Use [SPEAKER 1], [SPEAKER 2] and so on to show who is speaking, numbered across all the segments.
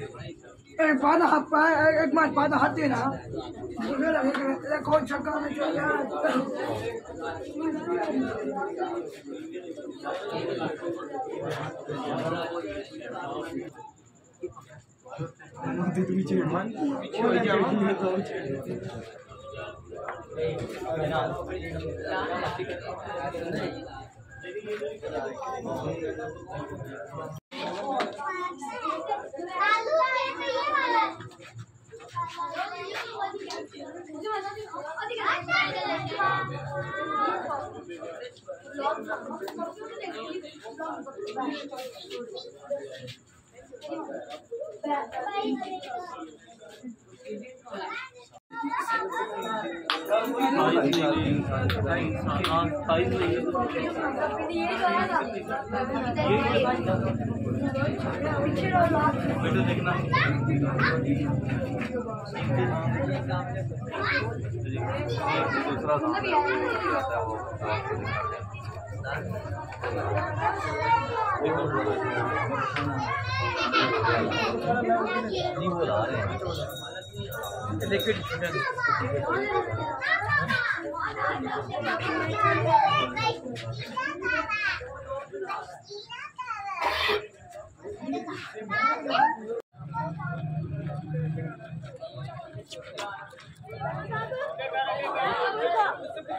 [SPEAKER 1] एक बाधा हाथ पाए एक मार बाधा हाथी ना मेरा एक कौन छक्का में चल गया
[SPEAKER 2] nanti tu bicara man bicara jam ni tu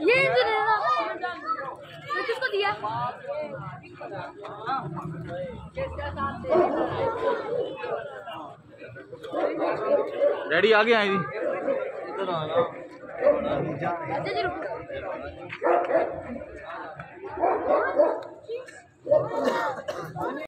[SPEAKER 3] ये किसको दिया?
[SPEAKER 4] डैडी आगे आए जी
[SPEAKER 3] अच्छा जी रुको।